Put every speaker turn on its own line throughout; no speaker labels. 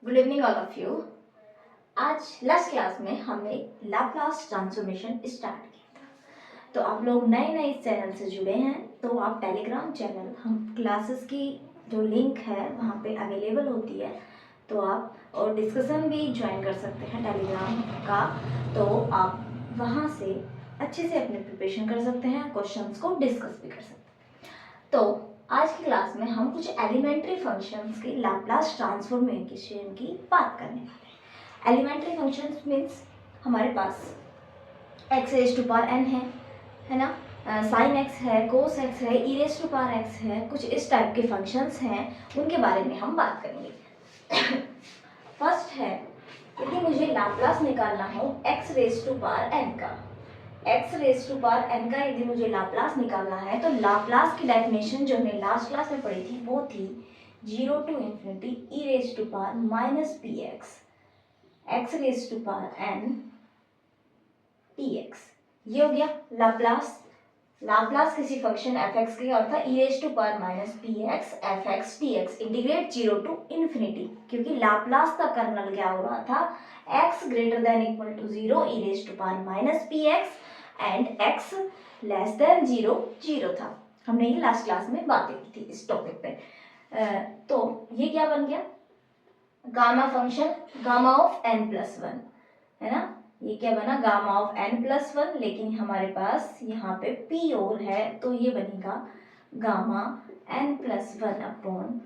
Good evening all of you. आज last class में हमने लाप्लास ट्रांसफॉर्मेशन स्टार्ट किया। तो आप लोग नए इस चैनल से जुड़े हैं तो आप टेलीग्राम चैनल, हम क्लासेस की जो लिंक है वहाँ पे अवेलेबल होती है, तो आप और डिस्कशन भी ज्वाइन कर सकते हैं टेलीग्राम का। तो आप वहाँ से अच्छे से अपने प्रिपरेशन कर सकते हैं, क्वेश्चंस को डिस्कस भी कर सकते हैं। तो आज की क्लास में हम कुछ एलिमेंट्री फंक्शंस की लाप्लास ट्रांसफॉर्मेशन की बात करने वाले हैं। एलिमेंट्री फंक्शंस मीन्स हमारे पास x raise to power n है ना, साइन एक्स है, कोस एक्स है, e raise to power x है, कुछ इस टाइप के फंक्शंस हैं, उनके बारे में हम बात करेंगे। फर्स्ट है, यदि मुझे लाप्लास निकालना हो x raise to power n का, x raise to power n का यदि मुझे लाप्लास निकालना है तो लाप्लास की डेफिनेशन जो हमने लास्ट क्लास में पढ़ी थी वो थी 0 to infinity e raise to power minus p x, x raise to power n p x. ये हो गया लाप्लास। लाप्लास किसी फंक्शन एफ एक्स की और था e raise to power minus p x f x t x integrate 0 to infinity, क्योंकि Laplace का kernel क्या हो रहा था, x greater than equal to 0 e raise to power minus p x and x less then 0 0 था। हमने ये last class में बातें की थी इस टॉपिक पे। तो ये क्या बन गया, gamma function, gamma of n plus one, है ना। ये क्या बना, gamma of n plus one, लेकिन हमारे पास यहाँ पे p और है तो ये बनेगा gamma n plus one upon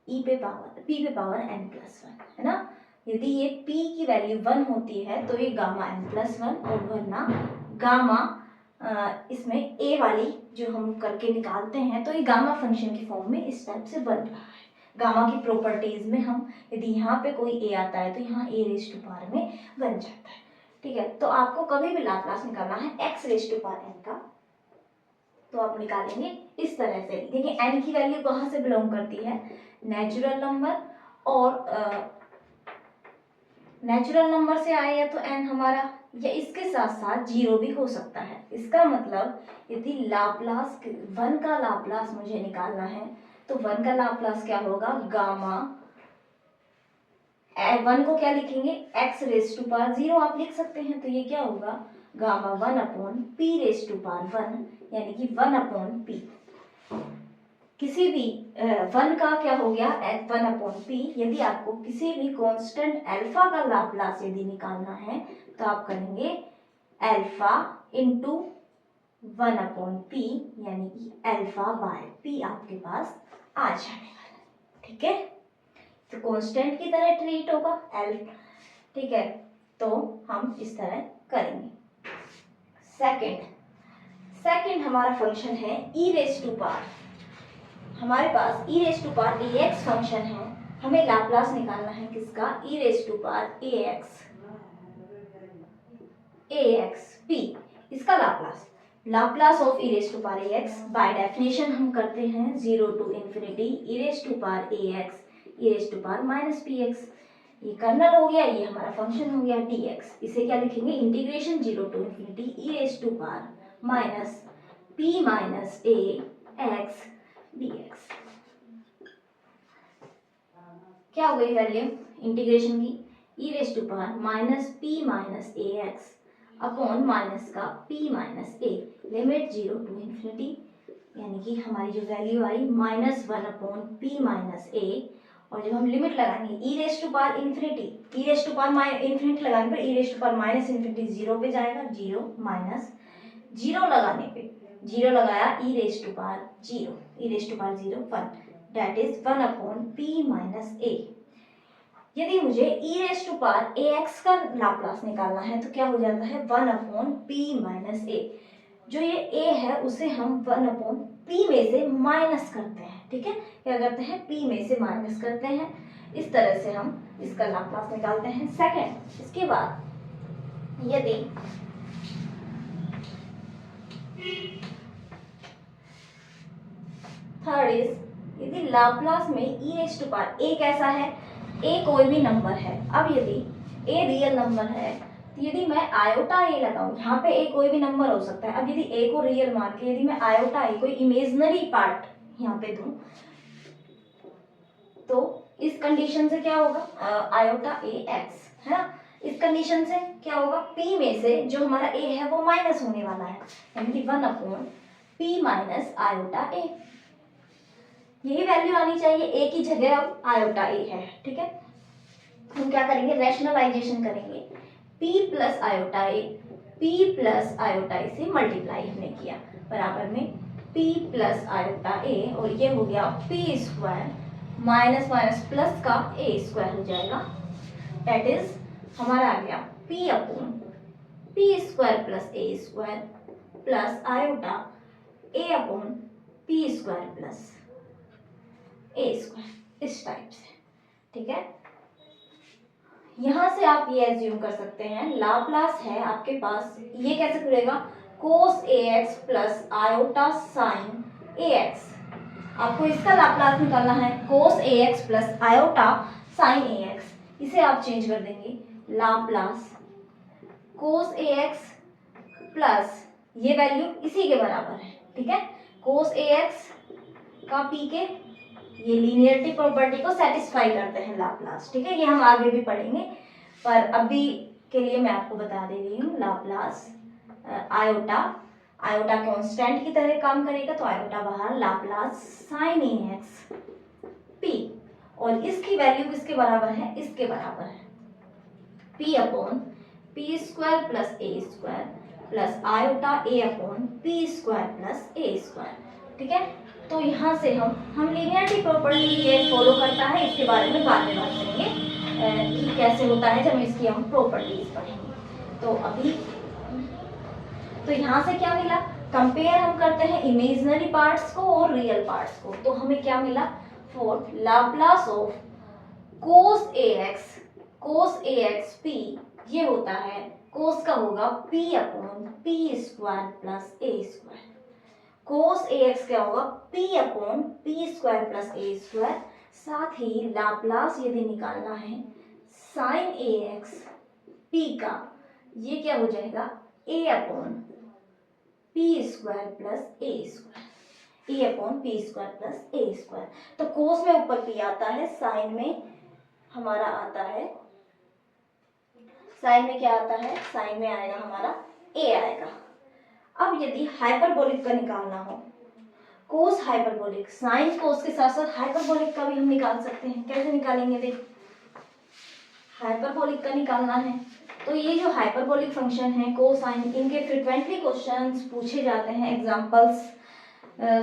p पे पावर n प्लस वन, है ना। यदि ये p की वैल्यू 1 होती है तो ये गामा n प्लस वन, और वरना गामा इसमें a वाली जो हम करके निकालते हैं तो ये गामा फंक्शन की फॉर्म में इस टाइप से बन रहा है। गामा की प्रॉपर्टीज में हम यदि यहाँ पे कोई a आता है तो यहाँ a रेज टू पावर में बन जाता है। ठीक है, तो आपको कभी भी लाप्लास निकालना है x raise to power n का तो आप निकालेंगे इस तरह से। देखिए n की वैल्यू कहाँ से बिलोंग करती है, नेचुरल नंबर, और नेचुरल नंबर से आए या तो n हमारा, या इसके साथ साथ 0 भी हो सकता है। इसका मतलब यदि लाप्लास 1 का लाप्लास मुझे निकालना है तो 1 का लाप्लास क्या होगा, गामा 1 को क्या लिखेंगे, x रेज टू पावर 0 आप लिख सकते हैं, तो ये क्या होगा, gamma 1 upon p raise to power 1, यानी कि 1 अपॉन p। किसी भी 1 का क्या हो गया, 1 अपॉन p। यदि आपको किसी भी कांस्टेंट अल्फा का लाप्लास यदि निकालना है तो आप करेंगे अल्फा इंटू 1 अपॉन p, यानी कि अल्फा बाय p आपके पास आ जाने वाला है। ठीक है, तो कांस्टेंट की तरह ट्रीट होगा अल्फा। ठीक है, तो हम इस तरह करेंगे। सेकंड हमारा फंक्शन है ई रेज टू पावर, हमारे पास e raise to power a x function है, हमें लाप्लास निकालना है किसका, e raise to power a x p, इसका Laplace of e raise to power a x by definition हम करते हैं 0 to infinity e raise to power a x e raise to power minus p x. ये kernel हो गया, ये हमारा function हो गया टी एक्स। इसे क्या लिखेंगे, integration 0 to infinity e raise to power minus p minus a x dx। क्या हो गई वैल्यू इंटीग्रेशन की, e raise to power minus p minus a x upon minus का p minus a, limit 0 to infinity, यानी कि हमारी जो value आई minus 1 upon p minus a, और जब हम लिमिट लगाएंगे e raise to power infinity, e raise to power infinity लगाने पर e raise to power minus infinity 0 पे जाएगा, 0 माइनस 0 लगाने पे 0 लगाया e raise to power 0, e raise to power 0 1, that is 1 upon p minus a. यदि मुझे e raise to power a x का लाप्लास निकालना है तो क्या हो जाता है, 1 अपॉन p माइनस ए। जो ये a है उसे हम 1 अपॉन p में से माइनस करते हैं। ठीक है, क्या करते हैं, p में से माइनस करते हैं, इस तरह से हम इसका लाप्लास निकालते हैं। सेकंड, इसके बाद यदि थर्ड इज, यदि लाप्लास में ई रेज टू पावर ए कैसा है, ए कोई भी नंबर है। अब यदि ए रियल नंबर है तो यदि मैं आयोटा ए लगाऊं, यहाँ पे ए कोई भी नंबर हो सकता है, अब यदि ए को रियल मान के यदि मैं आयोटा ए कोई इमेजिनरी पार्ट यहाँ पे दूं, तो इस कंडीशन से क्या होगा, आयोटा ए एक्स है ना, इस कंडीशन से क्या होगा, p में से जो हमारा a है वो माइनस होने वाला है, यानी कि 1/p माइनस आयोटा a, यही वैल्यू आनी चाहिए, a की जगह अब आयोटा a है। ठीक है, हम क्या करेंगे, रैशनलाइजेशन करेंगे, p plus iota a, p plus iota a से मल्टीप्लाई हमने किया, बराबर में p प्लस आयोटा a, और ये हो गया p square minus minus plus का a स्क्वायर हो जाएगा, दैट इज हमारा आ गया p upon p square plus a square plus iota a upon p square plus a square, इस टाइप से। ठीक है, यहां से आप ये एज्यूम कर सकते हैं लाप्लास है आपके पास, ये कैसे खुलेगा, cos ax plus iota sine ax, आपको इसका लाप्लास निकालना है, cos ax plus iota sine ax, इसे आप चेंज कर देंगे, लाप्लास cos ax प्लस ये वैल्यू इसी के बराबर है। ठीक है, cos ax का p के ये लीनियरिटी प्रॉपर्टी को सेटिस्फाई करते हैं लाप्लास। ठीक है, ये हम आगे भी पढ़ेंगे, पर अभी के लिए मैं आपको बता दे रही हूँ लाप्लास आयोटा, आयोटा कांस्टेंट की तरह काम करेगा, तो आयोटा बाहर, Laplace sign a x P, और इसकी वैल्यू किसके बराबर है, इसके बराबर है p upon p square plus a square plus iota a upon p square plus a square. ठीक है, तो यहाँ से हम लीनियरिटी प्रॉपर्टी ये फॉलो करता है, इसके बारे में बाद में बात करेंगे कि कैसे होता है जब इसकी हम प्रॉपर्टीज पढ़ेंगे। तो अभी तो यहाँ से क्या मिला, कंपेयर हम करते हैं इमेजिनरी पार्ट्स को और रियल पार्ट्स को, तो हमें क्या मिला, for Laplace of cos ax p, ये होता है cos का होगा p upon p square plus a square, cos ax क्या होगा p upon p square plus a square, साथ ही लाप्लास यदि निकालना है sin ax p का, ये क्या हो जाएगा a upon p square plus a square, a upon p square plus a square, तो cos में ऊपर p आता है, sin में हमारा आता है, साइन में क्या आता है, साइन में आएगा हमारा a आएगा। अब यदि हाइपरबोलिक का निकालना हो, कोस हाइपरबोलिक, साइन कोस के साथ साथ हाइपरबोलिक का भी हम निकाल सकते हैं, कैसे निकालेंगे, देख हाइपरबोलिक का निकालना है, तो ये जो हाइपरबोलिक फंक्शन है कोसाइन, इनके फ्रिक्वेंटली क्वेश्चंस पूछे जाते हैं, एग्जांपल्स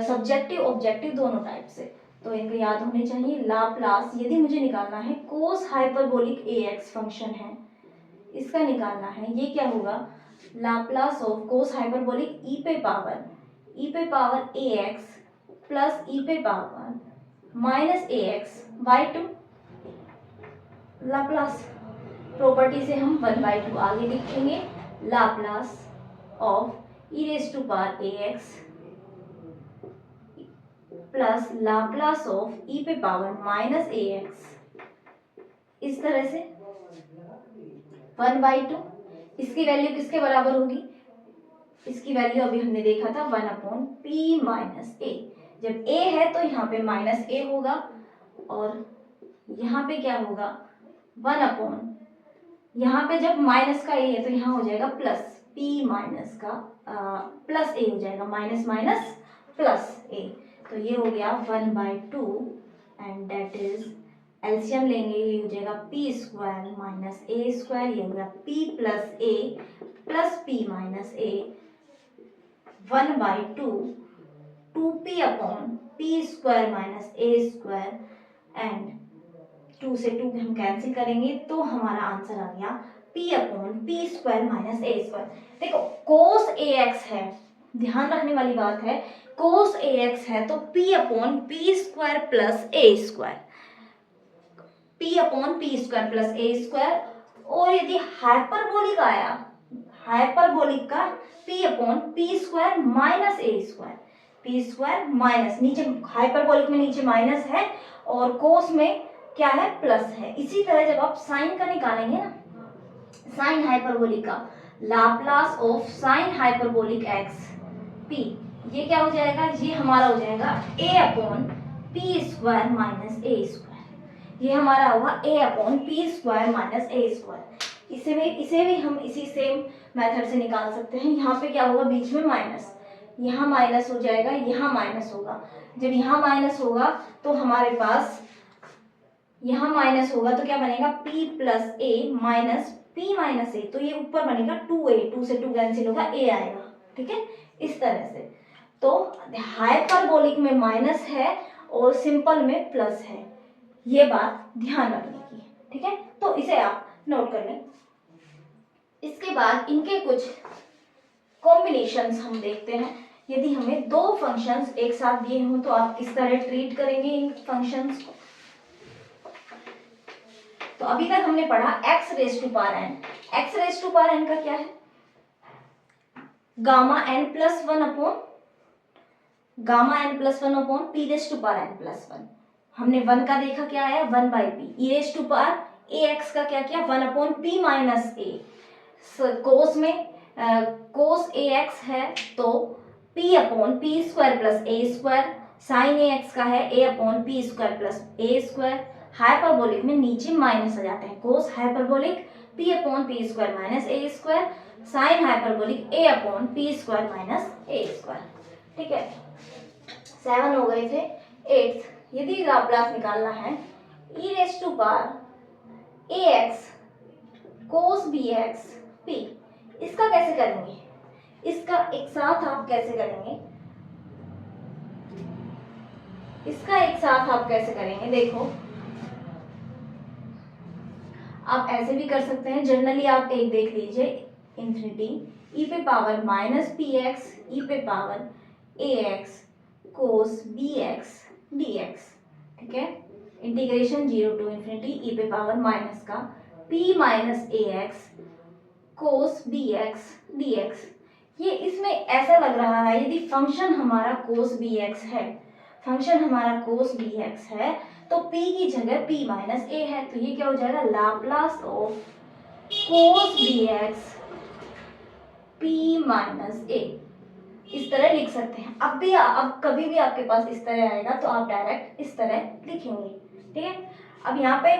सब्जेक्टिव ऑब्जेक्टिव दोनों टाइप से, तो इनको याद होने चाहिए। लाप्लास यदि मुझे निकालना है कोस हाइपरबोलिक ax फंक्शन है, इसका निकालना है, ये क्या होगा, Laplace of cos hyperbolic e पे पावर ax प्लस e पे power minus ax by 2, Laplace property से हम 1/2 आगे लिखेंगे, Laplace of e raise to power ax plus Laplace of e पे पावर माइनस ax, इस तरह से 1/2, इसकी वैल्यू किसके बराबर होगी, इसकी वैल्यू अभी हमने देखा था 1 अपॉन p माइनस a, जब a है तो यहाँ पे माइनस a होगा, और यहाँ पे क्या होगा 1 अपॉन, यहाँ पे जब माइनस का a है तो यहाँ हो जाएगा प्लस p माइनस का प्लस a हो जाएगा, माइनस माइनस प्लस a, तो ये हो गया 1/2 एंड दैट इज एलसीएम लेंगे, ये हो जाएगा p square minus a square, ये हो गया p plus a plus p minus a 1/2 2p upon p square minus a square, and 2 से 2 हम कैंसिल करेंगे तो हमारा आंसर आ गया p upon p square minus a square. देखो cos ax है, ध्यान रखने वाली बात है, cos ax है तो p upon p square plus a square, p upon p square plus a square, और यदि हाइपरबोलिक आया, हाइपरबोलिक का p upon p square minus a square, p square minus, नीचे हाइपरबोलिक में नीचे माइनस है और कोस में क्या है, प्लस है। इसी तरह जब आप साइन का निकालेंगे ना, साइन हाइपरबोलिक का Laplace of sine hyperbolic x P, ये क्या हो जाएगा, ये हमारा हो जाएगा a upon p square minus a square, ये हमारा होगा a upon p square minus a square. इसे भी हम इसी सेम मेथड से निकाल सकते हैं। यहाँ पे क्या होगा, बीच में माइनस, यहाँ माइनस हो जाएगा, यहाँ माइनस होगा। जब यहाँ माइनस होगा तो हमारे पास यहाँ माइनस होगा तो क्या बनेगा, p प्लस ए माइनस p माइनस ए, तो ये ऊपर बनेगा 2a, 2 से 2 कैंसिल होगा, a आएगा। ठीक है, इस तरह से। तो हाइपरबोलिक में माइनस है और सिंपल में प्लस है, ये बात ध्यान रखने की। ठीक है, तो इसे आप नोट कर लें। इसके बाद इनके कुछ कॉम्बिनेशंस हम देखते हैं। यदि हमें दो फंक्शंस एक साथ दिए हों तो आप किस तरह ट्रीट करेंगे इन फंक्शंस को। तो अभी तक हमने पढ़ा x raise to power n। x raise to power n का क्या है, gamma n plus one upon p raise to power n plus one. हमने वन का देखा क्या आया, 1/p। E raise to power a x का क्या किया, 1 upon p minus a. Cos में कोस ए एक्स है तो p upon p square plus a square. Sine a x का है a upon p square plus a square. Hyperbolic में नीचे माइनस आ जाते हैं, cos hyperbolic p upon p square minus a square, sine hyperbolic a upon p square minus a square. ठीक है, 7 हो गए थे। 8 यदि लाप्लास निकालना है e raise to power a x cos b x p, इसका कैसे करेंगे, इसका एक साथ आप कैसे करेंगे, देखो आप ऐसे भी कर सकते हैं। जनरली आप एक देख लीजिए, इंफिनिटी ई पे power minus p x e पे power a x cos b x d x. ठीक है, इंटीग्रेशन 0 टू इंफिनिटी ई पे पावर माइनस का p minus a x cos b x d x. ये इसमें ऐसा लग रहा है यदि फंक्शन हमारा कोस बी एक्स है, तो p की जगह p माइनस ए है, तो ये क्या हो जाएगा, Laplace of cos b x p minus a. इस तरह लिख सकते हैं। अब कभी भी आपके पास इस तरह आएगा तो आप डायरेक्ट इस तरह लिखेंगे। ठीक है, अब यहाँ पे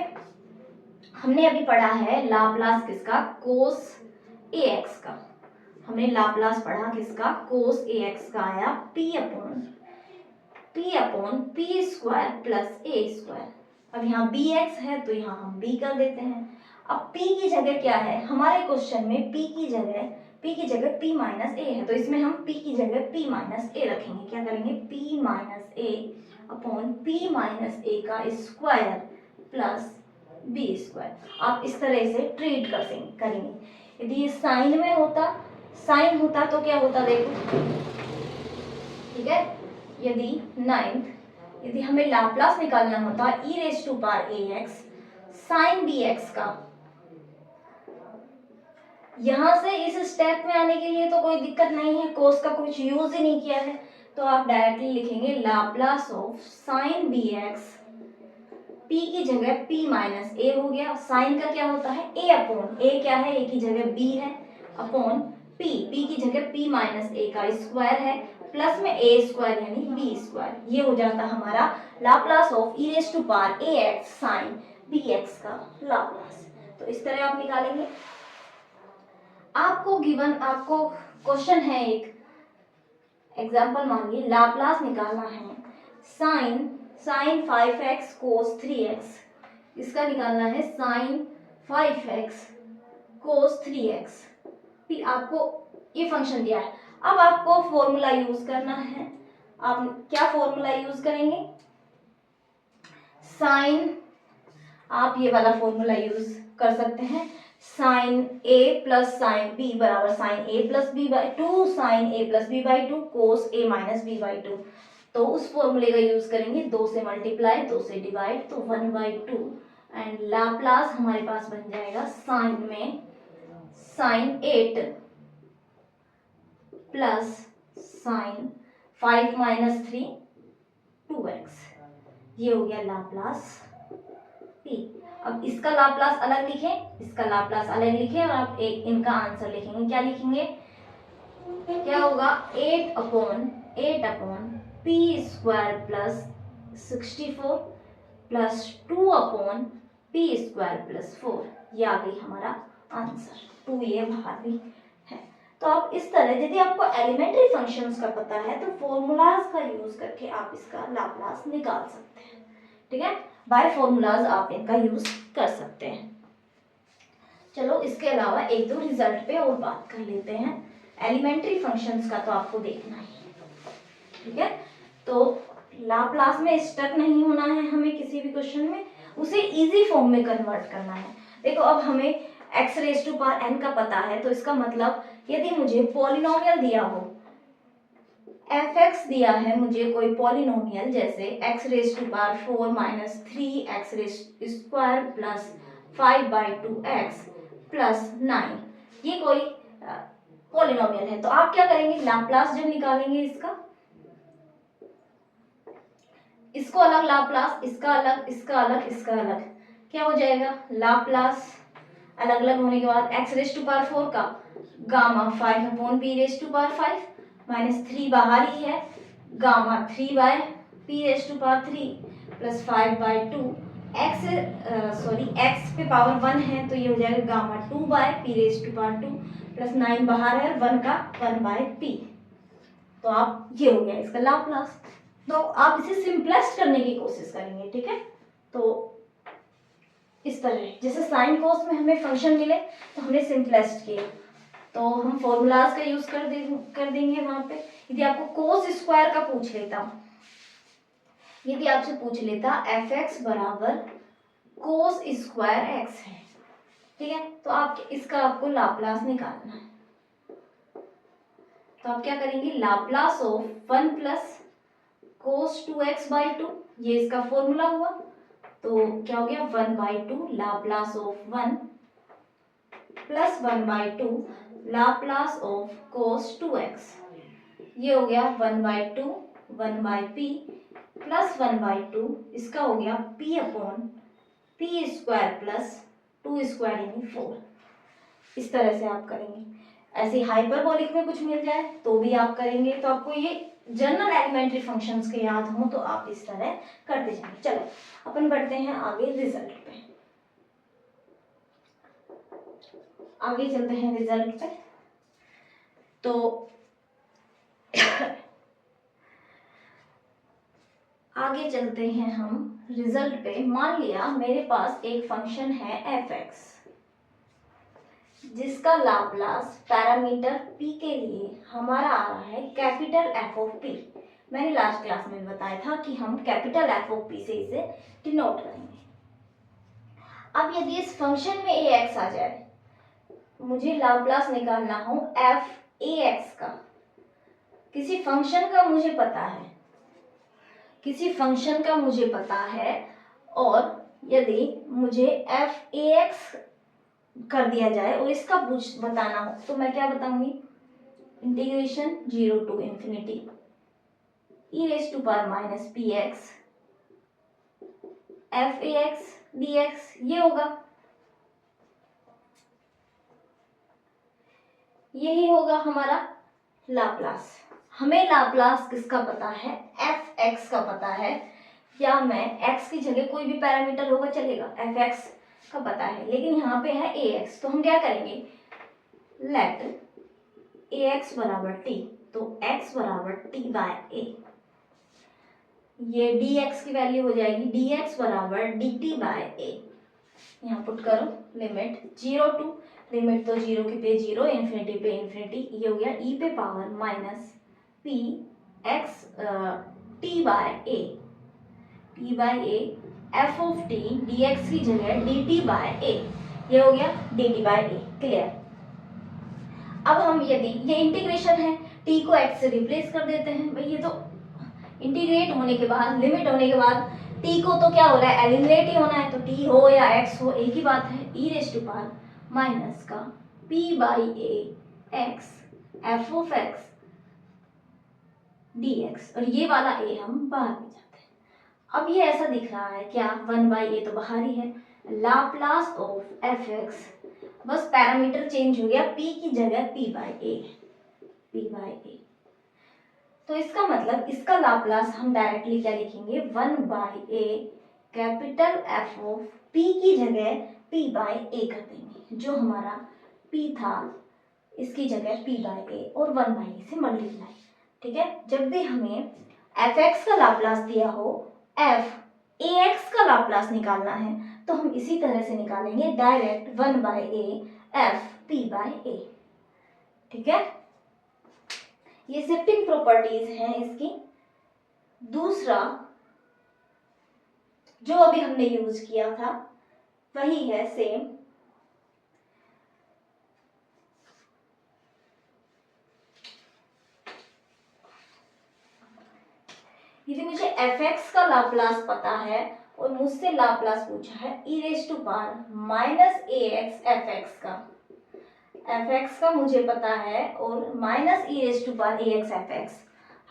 हमने अभी पढ़ा है लाप्लास किसका, कोस ए एक्स का। हमने लाप्लास पढ़ा किसका, कोस ए एक्स का आया p upon p square plus a square. अब यहाँ बी एक्स है तो यहाँ हम b कर देते हैं। अब p की जगह क्या है, हमारे क्वेश्चन में p की जगह p माइनस ए है, तो इसमें हम p की जगह p माइनस ए रखेंगे। क्या करेंगे, p माइनस ए अपॉन p माइनस ए का स्क्वायर प्लस बी स्क्वायर। आप इस तरह से ट्रीट करेंगे। यदि ये साइन होता तो क्या होता, देखो। ठीक है, यदि हमें लाप्लास निकालना होता e raise to power a x sine b x का, यहां से इस स्टेप में आने के लिए तो कोई दिक्कत नहीं है, कोस का कुछ यूज ही नहीं किया है, तो आप डायरेक्टली लिखेंगे Laplace of sine b x, p की जगह p माइनस ए हो गया। साइन का क्या होता है, a अपॉन ए, क्या है, a की जगह b है, अपॉन p की जगह p माइनस ए का स्क्वायर है, प्लस में a स्क्वायर यानी b स्क्वायर। ये हो जाता हमारा Laplace of e raise to power a x sine b x का लाप्लास। तो इस तरह आप निकालेंगे। आपको क्वेश्चन है, एक एग्जाम्पल मानिए, लाप्लास निकालना है साइन 5x कोस 3x, इसका निकालना है साइन 5x कोस 3x। फिर आपको ये फंक्शन दिया है, अब आपको फॉर्मूला यूज करना है। आप क्या फॉर्मूला यूज करेंगे, साइन, आप ये वाला फॉर्मूला यूज कर सकते हैं, sine a plus sine b बराबर sine a plus b by 2 sine a plus b by 2 cos a minus b by 2। तो उस फॉर्मूले का यूज करेंगे, 2 से मल्टीप्लाई 2 से डिवाइड, तो 1/2 एंड लाप्लास हमारे पास बन जाएगा साइन में sign 8 plus sign 5 minus 3 2x। ये हो गया लाप्लास p। अब इसका लाप्लास अलग लिखें, इसका लाप्लास अलग लिखें और आप एक इनका आंसर लिखेंगे। क्या लिखेंगे, क्या होगा 8 upon p square plus 64 plus 2 upon p square plus 4। ये आ गई हमारा आंसर। 2 ये बाहर भी है। तो आप इस तरह, यदि आपको एलिमेंट्री फंक्शंस का पता है तो फॉर्मूलाज का यूज करके आप इसका लाप्लास निकाल सकते हैं। ठीक है, बाय फॉर्मूलाज आप इनका यूज कर सकते हैं। चलो इसके अलावा एक दो रिजल्ट पे और बात कर लेते हैं। एलिमेंट्री फंक्शंस का तो आपको देखना ही है। ठीक है, तो लाप्लास में स्टक नहीं होना है हमें किसी भी क्वेश्चन में, उसे इजी फॉर्म में कन्वर्ट करना है। देखो अब हमें x raise to power n का पता है, तो इसका मतलब यदि मुझे पॉलिनोमियल दिया हो, fx दिया है मुझे कोई पॉलिनोमियल, जैसे x raise to power 4 minus 3x raise square plus 5/2x plus 9, ये कोई पॉलिनोमियल है, तो आप क्या करेंगे, लाप्लास जब निकालेंगे इसको अलग लाप्लास, इसका अलग, इसका अलग, इसका अलग, क्या हो जाएगा, लाप्लास अलग अलग होने के बाद x रेज टू पावर 4 का gamma 5 upon p raise to power 5 minus 3 बाहर ही है, gamma 3 by p raise to power 3 plus 5/2 x पे पावर 1 है तो ये हो जाएगा gamma 2 by p raise to power 2 plus 9 बाहर है और 1 का 1 बाय p। तो आप, ये हो गया इसका लाप्लास। तो आप इसे सिंपलेस्ट करने की कोशिश करेंगे। ठीक है, तो इस तरह जैसे साइन कोस में हमें फंक्शन मिले तो हमने सिंपलेस्ट किया, तो हम फॉर्मूलाज का यूज कर देंगे वहां पे। यदि आपको कोस स्क्वायर का पूछ लेता, यदि आपसे पूछ लेता एफ एक्स बराबर कोस स्क्वायर एक्स है, ठीक है, तो आप इसका आपको लाप्लास निकालना है। तो आप क्या करेंगे, Laplace of 1 plus cos 2x/2, ये इसका फॉर्मूला हुआ, तो क्या हो गया 1/2 Laplace of 1 plus 1/2 Laplace of cos 2x, ये हो गया 1/2 1/p प्लस 1/2, इसका हो गया p upon p square plus 2 square यानी 4। इस तरह से आप करेंगे। ऐसे हाइपरबोलिक में कुछ मिल जाए तो भी आप करेंगे। तो आपको ये जनरल एलिमेंट्री फंक्शंस के याद हो तो आप इस तरह करते जाएंगे। चलो अपन बढ़ते हैं आगे रिजल्ट पे, आगे चलते हैं रिजल्ट पे। तो आगे चलते हैं हम रिजल्ट पे। मान लिया मेरे पास एक फंक्शन है एफ एक्स, जिसका लाप्लास पैरामीटर p के लिए हमारा आ रहा है कैपिटल एफ ऑफ p। मैंने लास्ट क्लास में बताया था कि हम कैपिटल एफ ऑफ p से इसे डिनोट करेंगे। अब यदि इस फंक्शन में ए एक्स आ जाए, मुझे लाप्लास निकालना हो एफ ए एक्स का, किसी फंक्शन का मुझे पता है, किसी फंक्शन का मुझे पता है, और यदि मुझे एफ ए एक्स कर दिया जाए और इसका बताना हो तो मैं क्या बताऊंगी, integration 0 to infinity e raise to power minus p x f a x d x, ये होगा, यही होगा हमारा लाप्लास। हमें लाप्लास किसका पता है, एफ एक्स का पता है, या मैं एक्स की जगह कोई भी पैरामीटर होगा चलेगा, एफ एक्स का पता है, लेकिन यहाँ पे है ए एक्स, तो हम क्या करेंगे, लेट ए एक्स बराबर टी, तो एक्स बराबर टी बाय ए, ये डी एक्स की वैल्यू हो जाएगी डी एक्स बराबर डी टी बाय ए। यहाँ पुट करो लिमिट 0 टू, लिमिट तो 0 की पे 0, इन्फिनिटी पे इन्फिनिटी, ये हो गया ई पे power minus p x t by a, t by a f of t d x की जगह डी टी बाय ए, ये हो गया d t by a. Clear. अब हम यदि ये इंटीग्रेशन है, टी को एक्स से रिप्लेस कर देते हैं। भाई ये तो इंटीग्रेट होने के बाद, लिमिट होने के बाद टी को तो क्या हो रहा है, एलिमिनेट ही होना है, तो टी हो या एक्स हो एक ही बात है, e raise to power minus का P by A x f of x d x, और ये वाला ए हम बाहर ले जाते हैं। अब ये ऐसा दिख रहा है क्या, 1/a तो बाहर ही है, लाप्लास ऑफ एफ एक्स, बस पैरामीटर चेंज हो गया, p की जगह p बाई ए। तो इसका मतलब इसका लाप्लास हम डायरेक्टली क्या लिखेंगे, 1/a capital F of p की जगह p बाई ए कर देंगे, जो हमारा p था इसकी जगह p बाई ए और 1/a से मल्टीप्लाई। ठीक है, जब भी हमें एफ एक्स का लाप्लास दिया हो, एफ ए एक्स का लाप्लास निकालना है, तो हम इसी तरह से निकालेंगे direct 1/a f p by a. ठीक है, ये शिफ्टिंग प्रॉपर्टीज हैं इसकी। दूसरा जो अभी हमने यूज किया था वही है सेम, यदि मुझे एफ एक्स का लाप्लास पता है और मुझसे लाप्लास पूछा है e raise to power minus a x f x का, एफ एक्स का मुझे पता है और minus e raise to power a x f x,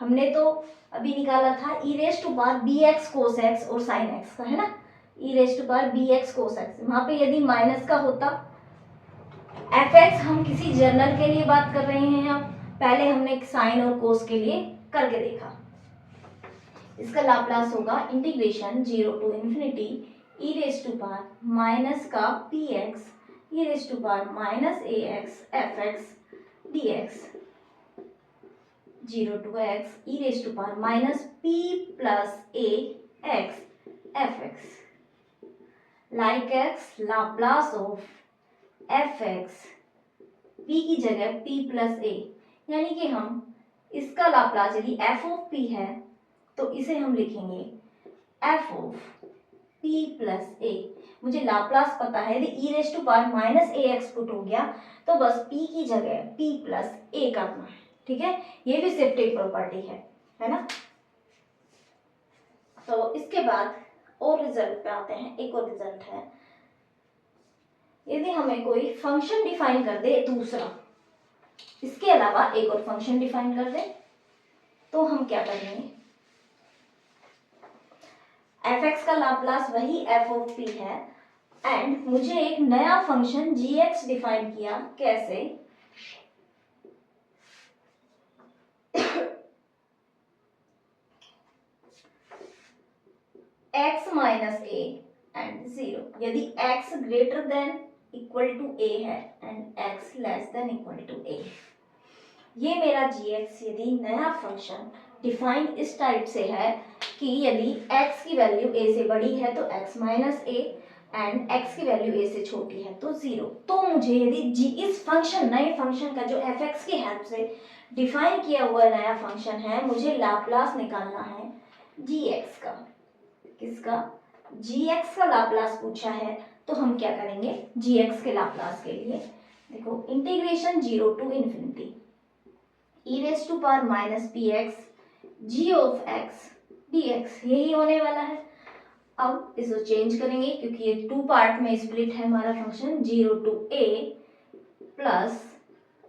हमने तो अभी निकाला था e raise to power b x cos x और साइन एक्स का, है ना, e raise to power b x cos x, वहां पे यदि माइनस का होता, एफ एक्स हम किसी जर्नल के लिए बात कर रहे हैं, अब पहले हमने साइन और कोस के लिए करके देखा। इसका लाप्लास होगा integration 0 to infinity e raise to power minus का p x e raise to power minus a x f x d x 0 to x e raise to power minus p plus a x f x, like x Laplace of f x p की जगह p plus ए, यानी कि हम इसका Laplace यदि f of p है तो इसे हम लिखेंगे f of p plus a. मुझे लाप्लास पता है, यदि e raise to power minus a x put हो गया तो बस p की जगह p प्लस ए करना है। ठीक है, ये भी शिफ्टिंग प्रॉपर्टी है ना। तो इसके बाद और रिजल्ट पे आते हैं। एक और रिजल्ट है, यदि हमें कोई फंक्शन डिफाइन कर दे दूसरा, इसके अलावा एक और फंक्शन डिफाइन कर दे, तो हम क्या करेंगे, एफ एक्स का लाप्लास वही एफ ऑफ पी है, एंड मुझे एक नया फंक्शन जी एक्स डिफाइन किया, कैसे, x माइनस ए एंड 0, यदि x greater than equal to a है and x less than equal to a, ये मेरा gx यदि नया फंक्शन डिफाइन इस टाइप से है कि यदि x की वैल्यू a से बड़ी है तो x minus A and x की वैल्यू a से छोटी है तो 0, तो मुझे यदि इस फंक्शन नए फंक्शन का जो f(x) की हेल्प से डिफाइन किया हुआ नया फंक्शन है, मुझे लाप्लास निकालना है gx का। किसका, gx का लाप्लास पूछा है, तो हम क्या करेंगे, gx के लाप्लास के लिए देखो integration 0 to infinity e raise to power minus p x g of x d x, यही होने वाला है। अब इसको चेंज करेंगे क्योंकि ये 2 पार्ट में स्प्लिट है हमारा function, 0 to a plus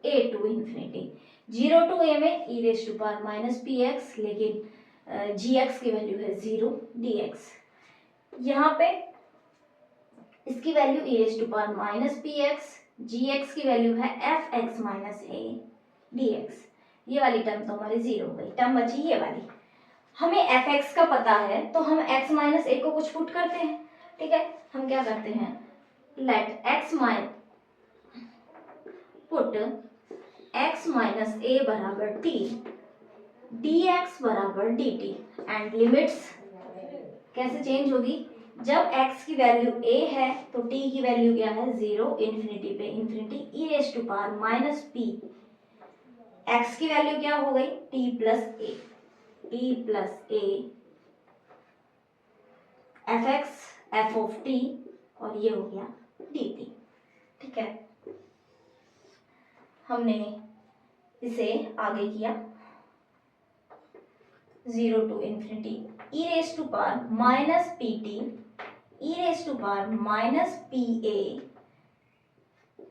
a to infinity, 0 to a में e raise to power minus p x, लेकिन gx की वैल्यू है 0 dx, यहाँ पे इसकी value e raise to power minus p x, gx की वैल्यू है f x minus a dx, ये वाली टर्म तो हमारी 0 हो गई, टर्म बची ये वाली। हमें एफ एक्स का पता है तो हम x माइनस ए को कुछ पुट करते हैं। ठीक है, हम क्या करते हैं, let x put x minus a बराबर t dx बराबर dt, एंड लिमिट्स कैसे चेंज होगी, जब x की वैल्यू a है तो t की वैल्यू क्या है 0, इन्फिनिटी पे infinity e raise to power minus p, x की वैल्यू क्या हो गई t plus a f x f of t, और ये हो गया dt। ठीक है, हमने इसे आगे किया 0 to infinity e raise to power minus p t e raise to power minus p a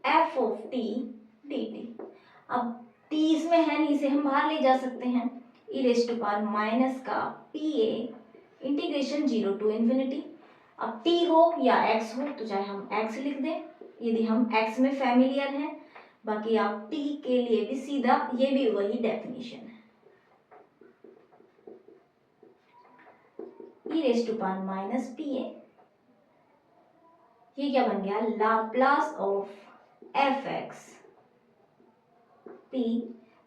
f of t d t. अब t इसमें है नहीं, इसे हम बाहर ले जा सकते हैं, e raise to power minus का p a integration 0 to infinity अब t हो या x हो तो चाहे हम x लिख दें यदि हम x में फैमिलियर हैं, बाकी आप t के लिए भी सीधा ये भी वही डेफिनेशन है, e raise to power minus pa। ये क्या बन गया, लाप्लास ऑफ fx p,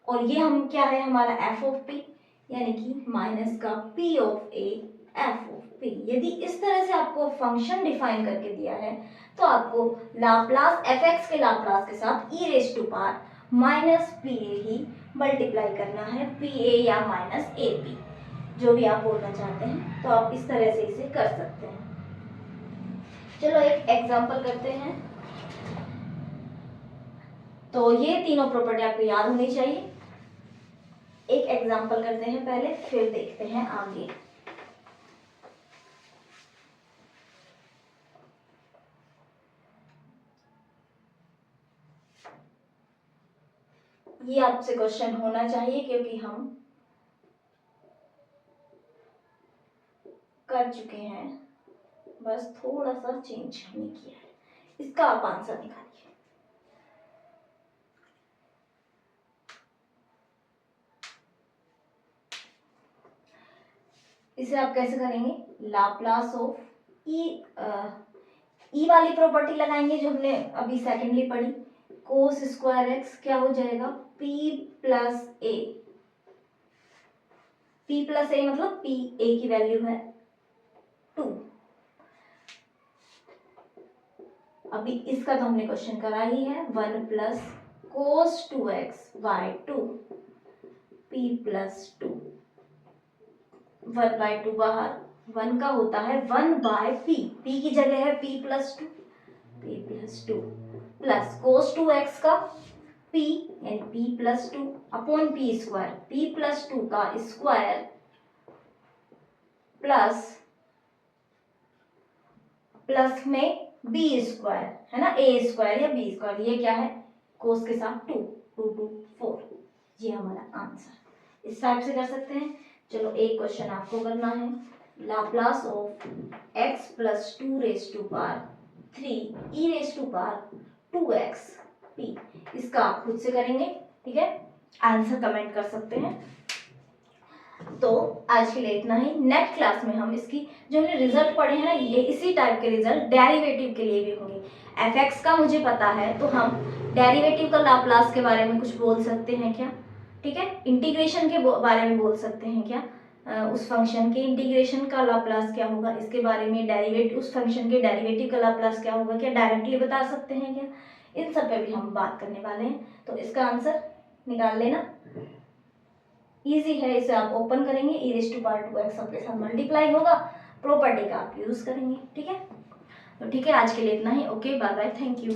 और ये हम क्या है हमारा f ऑफ p, यानी कि माइनस का p of a f of p। यदि इस तरह से आपको फंक्शन डिफाइन करके दिया है तो आपको लाप्लास fx के लाप्लास के साथ e raise to power minus pa ही मल्टीप्लाई करना है, pa या माइनस ap, जो भी आप बोलना चाहते हैं, तो आप इस तरह से इसे कर सकते हैं। चलो एक एग्जांपल करते हैं। तो ये तीनों प्रॉपर्टी आपको याद होनी चाहिए। एक एग्जांपल करते हैं पहले, फिर देखते हैं आगे। ये आपसे क्वेश्चन होना चाहिए क्योंकि हम कर चुके हैं, बस थोड़ा सा चेंज हमने किया है। इसका आप आंसर निकालिए। इसे आप कैसे करेंगे, लाप्लास ऑफ ई वाली प्रॉपर्टी लगाएंगे जो हमने अभी सेकेंडली पढ़ी, कोस स्क्वायर एक्स क्या हो जाएगा, p प्लस ए, p प्लस ए मतलब p a की वैल्यू है 2। अभी इसका तो हमने क्वेश्चन करा ही है, 1 plus cos 2x by 2 p plus 2, 1 by 2 बाहर, 1 का होता है 1 बाय p, p की जगह है p plus 2, p plus 2 plus cos 2x का p यानी p plus 2 upon p square, p plus 2 का स्क्वायर प्लस प्लस में b स्क्वायर है ना, a स्क्वायर या b स्क्वायर, ये क्या है कोस के साथ 2, 2 2 4, ये हमारा आंसर। इस टाइप से कर सकते हैं। चलो एक क्वेश्चन आपको करना है, Laplace of x plus 2 raise to power 3 e raise to power 2x p, इसका आप खुद से करेंगे, ठीक है, आंसर कमेंट कर सकते हैं। तो आज के लिए इतना ही। नेक्स्ट क्लास में हम इसकी जो हमने रिजल्ट पढ़े हैं ना, ये इसी टाइप के रिजल्ट डेरिवेटिव के लिए भी होंगे। fx का मुझे पता है तो हम डेरिवेटिव का लाप्लास के बारे में कुछ बोल सकते हैं क्या, ठीक है, इंटीग्रेशन के बारे में बोल सकते हैं क्या, उस फंक्शन के इंटीग्रेशन का लाप्लास क्या होगा, इसके बारे में डेरिवेटिव, उस फंक्शन के डेरिवेटिव का लाप्लास क्या होगा, क्या डायरेक्टली बता सकते हैं क्या, इन सब पे भी हम बात करने वाले हैं। तो इसका आंसर निकाल लेना, इजी है, इसे आप ओपन करेंगे, e raise to power 2x सबके साथ मल्टीप्लाई होगा, प्रॉपर्टी का आप यूज करेंगे, ठीक है। तो ठीक है, आज के लिए इतना ही। Okay, bye bye, thank you.